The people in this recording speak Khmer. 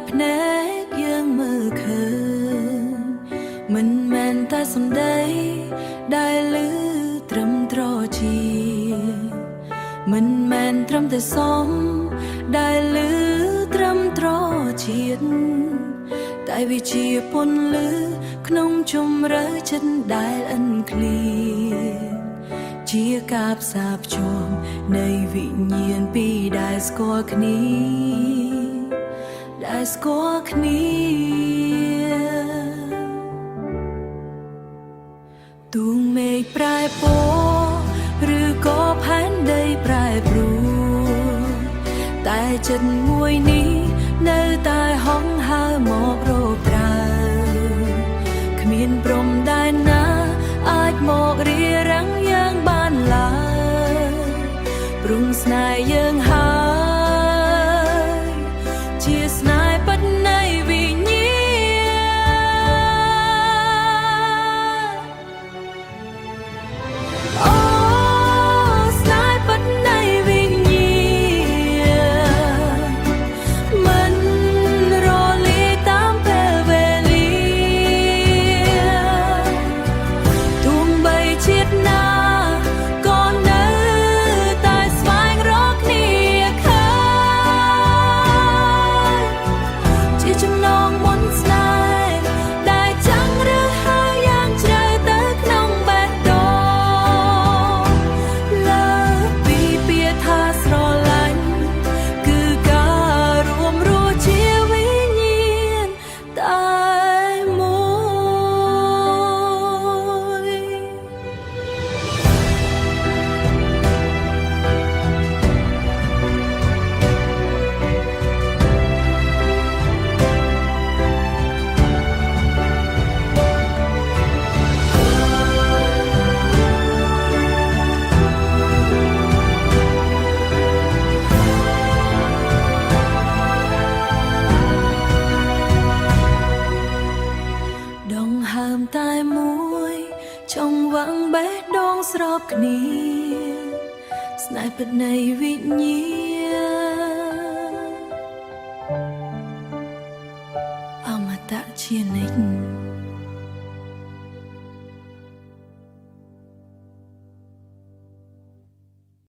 ភ្នែកយើងមើលឃើញមិនមែនតែសម្ដីដែលឮត្រឹមត្រជាមិនមែនត្រឹមតែសំដែលឮត្រឹមត្រជាតិតែវាជាពន្លឺក្នុងជម្រៅចិត្តដែលអិនឃ្លាជាការផ្សារភ្ជាប់នៃវិញ្ញាណពីរដែលស្គាល់គ្នាដែលស្គាល់គ្នាទូងមេឃប្រែពណ៌ឬក៏ផែនដីប្រែប្រួលតែចិត្តមួយនេះនៅតែហង្ហើរមករកក្រៅគ្មានព្រំដែនណាអាចមករារាំងយើងបានឡើយព្រំស្នេហ៍យើងហើយជាស្នេហ៍ពិតនៃវិញ្ញាណអូស្នេហ៍ពិតនៃវិញ្ញាណមិនរលាយតាមពេលវេលាទោះបីជាតិណាក៏នៅតែស្វែងរកគ្នាឃើញជាចំណងមន្តស្នេហ៍ដែលចាំងរើសហើរយ៉ាងជ្រៅទៅក្នុងបេះដូងលើពីពាក្យថាស្រឡាញ់គឺការរួមរស់ជាវិញ្ញាណតែមួយដងហើមតែមួយចង់វាំងបេះដូងស្របគ្នាស្នេហ៍ពិតនៃវិញ្ញាណអមតៈជានិច្ច